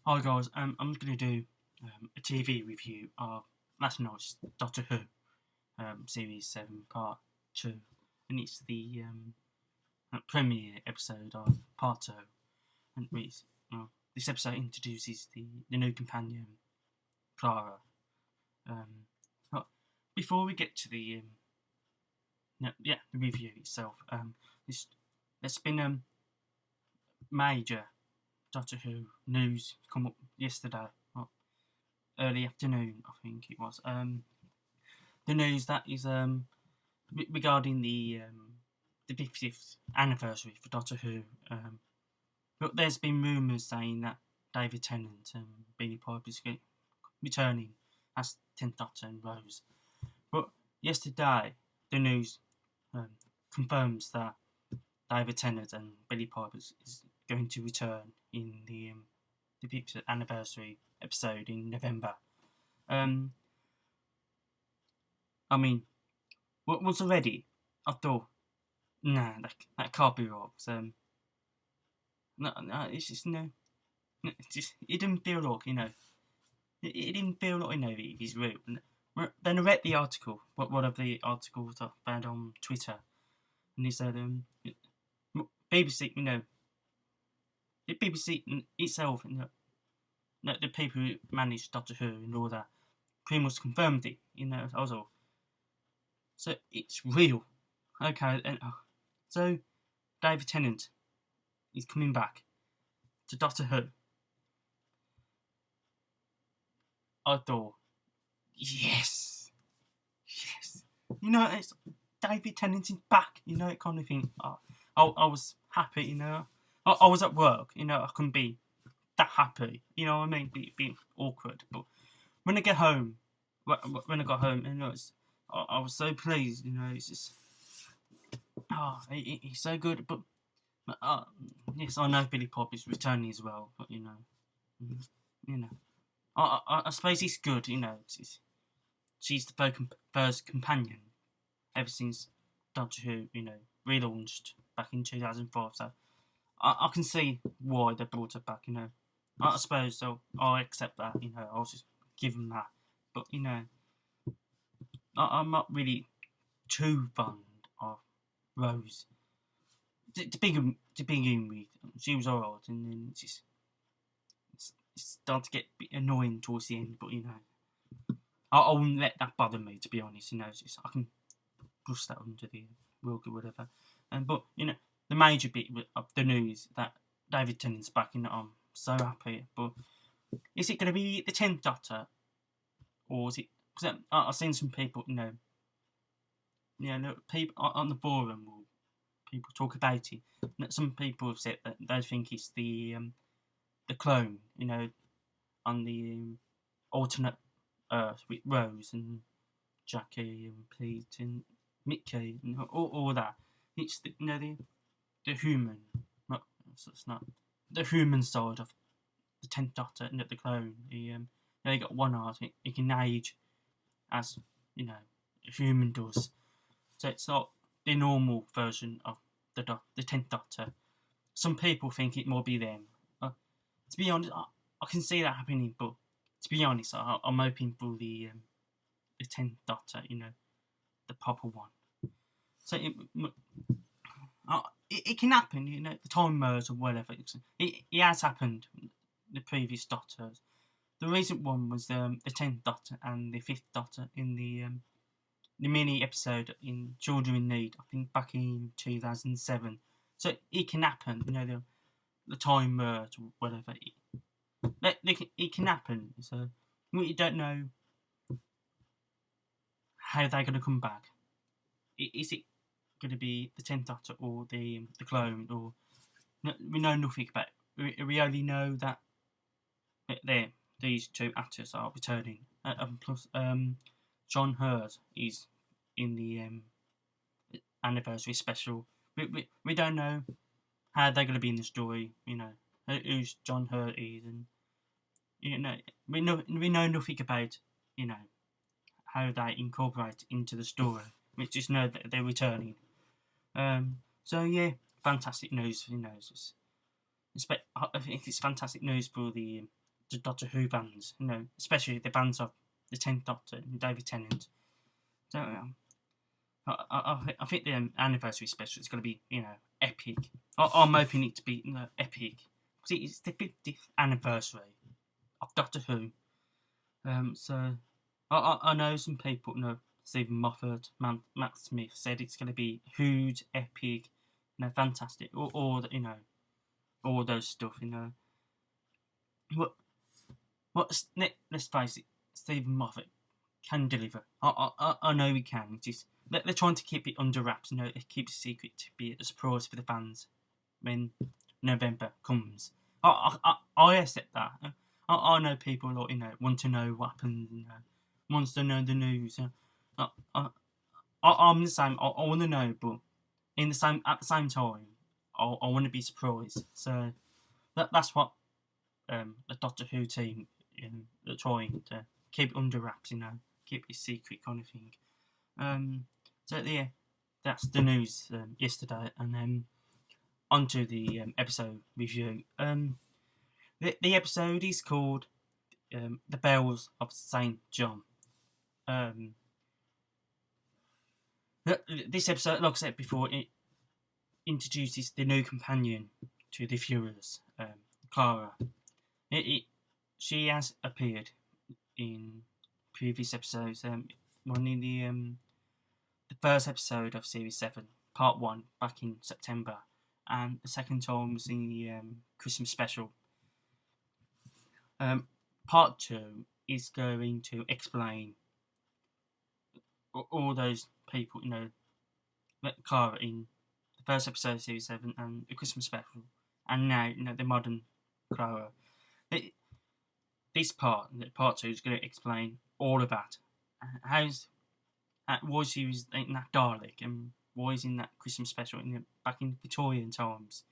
Hi guys, I'm going to do a TV review of last night's Doctor Who Series 7 Part 2, and it's the premiere episode of Part 2, and this episode introduces the new companion, Clara. But before we get to the review itself, there's been major Doctor Who news come up yesterday, early afternoon, I think it was. The news that is regarding the 50th anniversary for Doctor Who. But there's been rumours saying that David Tennant and Billie Piper is returning as 10th Doctor and Rose. But yesterday, the news confirms that David Tennant and Billie Piper is going to return in the 50th anniversary episode in November. I mean, once already, I thought, nah, that can't be right. No, it's just it didn't feel like it didn't feel like he's real. Then I read the article, one of the articles I found on Twitter, and he said, BBC, the BBC itself, the people who managed Doctor Who and all that, pretty much confirmed it, also. So it's real. Okay, and so David Tennant is coming back to Doctor Who. I thought, yes. It's David Tennant is back. Kind of thing. I was happy. I was at work. I couldn't be that happy. You know what I mean? Being awkward. But when I get home, when I got home, I was so pleased. It's just, he's so good. But yes, I know Billie Piper is returning as well. But I suppose it's good. She's the first companion ever since Doctor Who, relaunched back in 2004. So I can see why they brought her back. I suppose so. I'll accept that. I'll just give them that. But I'm not really too fond of Rose. To begin with, she was alright, and then it started to get a bit annoying towards the end. But I wouldn't let that bother me, to be honest. I can brush that under the rug or whatever. But the major bit of the news that David Tennant's back, I'm so happy. But is it going to be the 10th Doctor, or is it? Because I've seen some people, people on the forum, people talk about it. Some people have said that they think it's the clone, on the alternate Earth with Rose and Jackie and Pete and Mickey and all that. It's the human, it's not the human side of the 10th Doctor and the clone. He got one heart. He can age as a human does. So it's not the normal version of the 10th Doctor. Some people think it might be them. To be honest, I can see that happening, but to be honest, I'm hoping for the 10th Doctor, the proper one. So it can happen, the time merge or whatever. It has happened, the previous Doctors. The recent one was the 10th Doctor and the 5th Doctor in the mini episode in Children in Need, I think back in 2007. So it can happen, the time merge or whatever. It can happen. So we don't know how they're going to come back. Is it going to be the 10th Doctor or the clone? Or we know nothing about it. We only know that these two actors are returning. Plus, John Hurt is in the anniversary special. We don't know how they're going to be in the story. Who's John Hurt is, and we know nothing about how they incorporate into the story. We just know that they're returning. So yeah, fantastic news. I think it's fantastic news for the the Doctor Who fans, especially the fans of the 10th Doctor and David Tennant. So I think the anniversary special is going to be, epic. I'm hoping it to be epic because it's the 50th anniversary of Doctor Who. So I know some people, Stephen Moffat, Matt Smith said it's going to be huge, epic, fantastic, all those stuff, Let's face it, Stephen Moffat can deliver. I know he can. They're trying to keep it under wraps. They keep it secret to be a surprise for the fans when November comes. I accept that. I know people want to know what happens. Wants to know the news. I'm the same. I want to know, but at the same time, I want to be surprised. So that's what the Doctor Who team are trying to keep it under wraps. Keep it secret kind of thing. So yeah, that's the news yesterday, and then onto the episode review. The episode is called "The Bells of Saint John." This episode, like I said before, it introduces the new companion to the viewers, Clara. She has appeared in previous episodes. One in the first episode of Series 7, Part 1, back in September, and the second time was in the Christmas special. Part 2 is going to explain all those people, Clara in the first episode of Series 7 and the Christmas special, and now, the modern Clara. This part 2, is going to explain all of that. Why she was in that Dalek, and why is in that Christmas special back in Victorian times.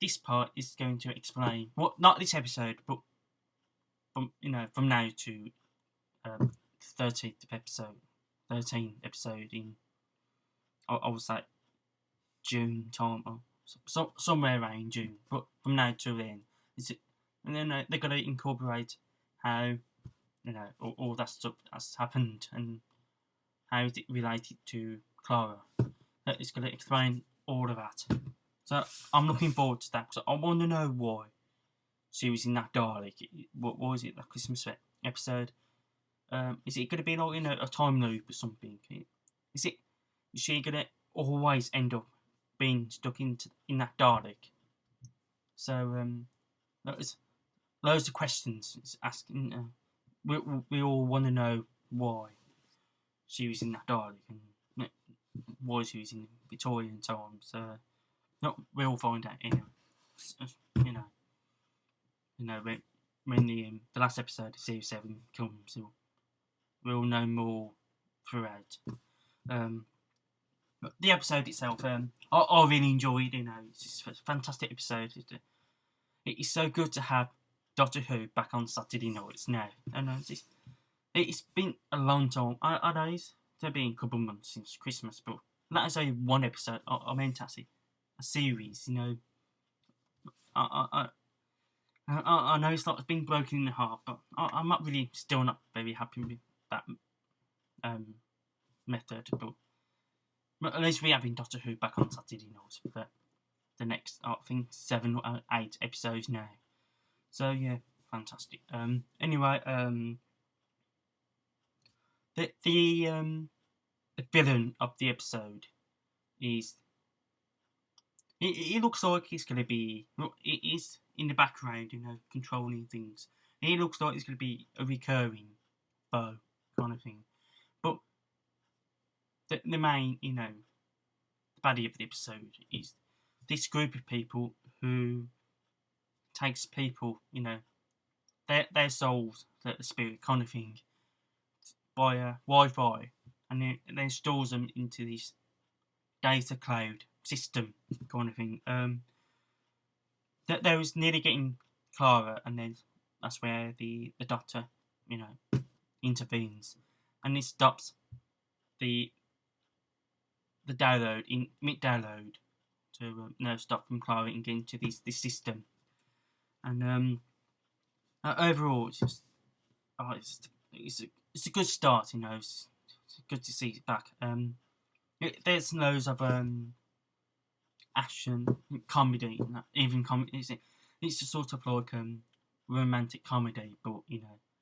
This part is going to explain, not this episode, but from now to 13th episode in, I would say, June time, or somewhere around June. But from now to then, and then they're going to incorporate how all that stuff has happened and how is it related to Clara. It's going to explain all of that. So I'm looking forward to that because I want to know why she was in that Dalek. What was it, that Christmas episode? Is it going to be like a time loop or something? Is she going to always end up being stuck in that Dalek? So that was loads of questions. It's asking. We all want to know why she was in that Dalek and why she was in Victorian times. We'll find out anyway. When the last episode of Series 7 comes, we'll know more throughout. But the episode itself, I really enjoyed. It's a fantastic episode. It is so good to have Doctor Who back on Saturday nights now. And it's been a long time. I know it's been a couple of months since Christmas, but that is only one episode. I meant to say a series. I know it's been broken in half, but I'm not really still not very happy with that method. But at least we're having Doctor Who back on Saturday nights for the next, I think, 7 or 8 episodes now. So yeah, fantastic. Anyway, the villain of the episode is. It looks like it's going to be. It is in the background, controlling things. It looks like it's going to be a recurring foe kind of thing. But the main, the baddie of the episode is this group of people who takes people, their souls, the spirit kind of thing, via Wi-Fi, and then stores them into this data cloud system kind of thing. There was nearly getting Clara, and then that's where the Doctor, intervenes, and it stops the download in mid-download to stop from Clara and getting into this system. And Overall, it's just it's a good start. It's good to see it back. There's loads of action, comedy, even comedy. It's just sort of like romantic comedy, but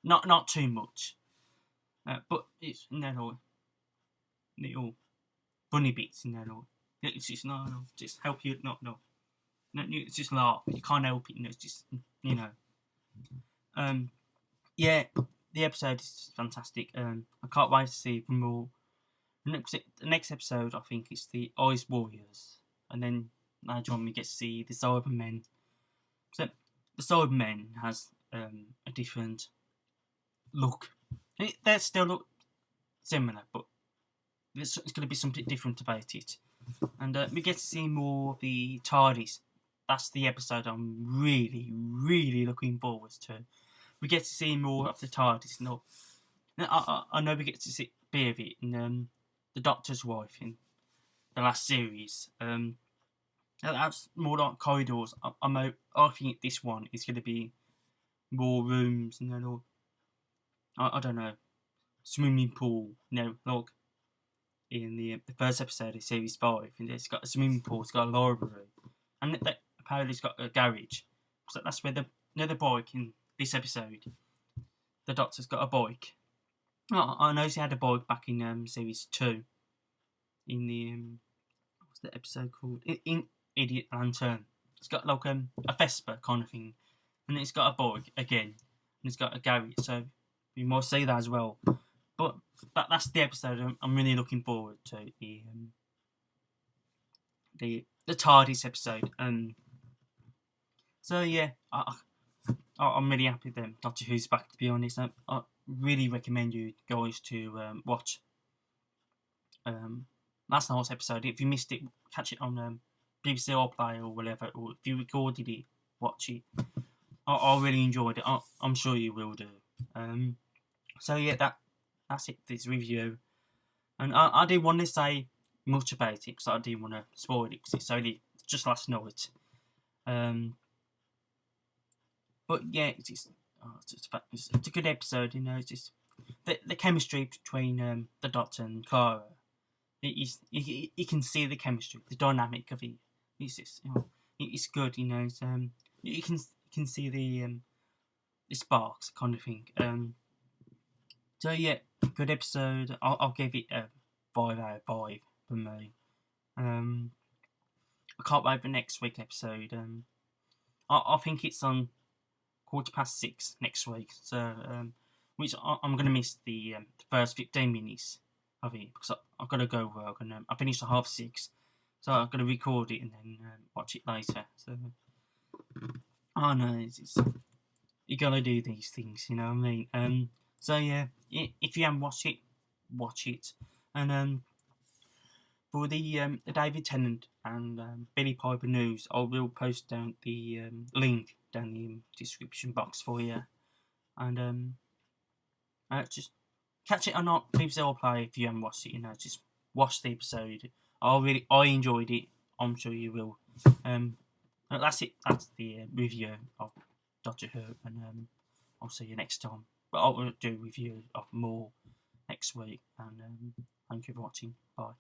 not too much. But it's little funny bits in there. It's just no, just help you it's just laugh. You can't help it. It's just um, yeah. The episode is fantastic. I can't wait to see more. The next episode, I think, is the Ice Warriors, and then later on we get to see the Cybermen. So the Cybermen has a different look. They still look similar, but there's going to be something different about it. And we get to see more of the TARDIS. That's the episode I'm really, really looking forward to. We get to see more of the TARDIS. No, I know we get to see a bit of it in the Doctor's wife in the last series. That's more like corridors. I think this one is going to be more rooms and then all. I don't know, swimming pool. Like in the first episode of series 5, and it's got a swimming pool, it's got a library, and apparently it's got a garage. So that's where the bike in this episode. The Doctor's got a bike. I know he had a bike back in series 2. In the what's the episode called? In Idiot Lantern. It's got like a Vespa kind of thing, and it's got a bike again, and it's got a garage. So we might see that as well. But that's the episode I'm really looking forward to. The TARDIS episode. So yeah, I'm really happy that Doctor Who's back. To be honest, I really recommend you guys to watch last night's episode. If you missed it, catch it on BBC iPlayer or whatever, or if you recorded it, watch it. I really enjoyed it. I'm sure you will do. So yeah, that's it. This review, and I didn't want to say much about it because I didn't want to spoil it because it's only just last night. But yeah, it's a good episode. It's just the chemistry between the Doctor and Clara. You can see the chemistry, the dynamic of it. It's just it's good. You can see the sparks kind of thing. So yeah, good episode. I'll give it a 5 out of 5 for me. I can't wait for next week's episode. I think it's on 6:15 next week. So which I'm gonna miss the first 15 minutes of it because I've got to go work and I finish at 6:30. So I'm gonna record it and then watch it later. So I know you gotta do these things. You know what I mean? So yeah, if you haven't watched it, watch it. And for the David Tennant and Billy Piper news, I will post down the link down the description box for you. And just catch it or not, please all play if you haven't watched it. Just watch the episode. I enjoyed it. I'm sure you will. That's it. That's the review of Doctor Who, and I'll see you next time. But I will do a review of more next week. And thank you for watching. Bye.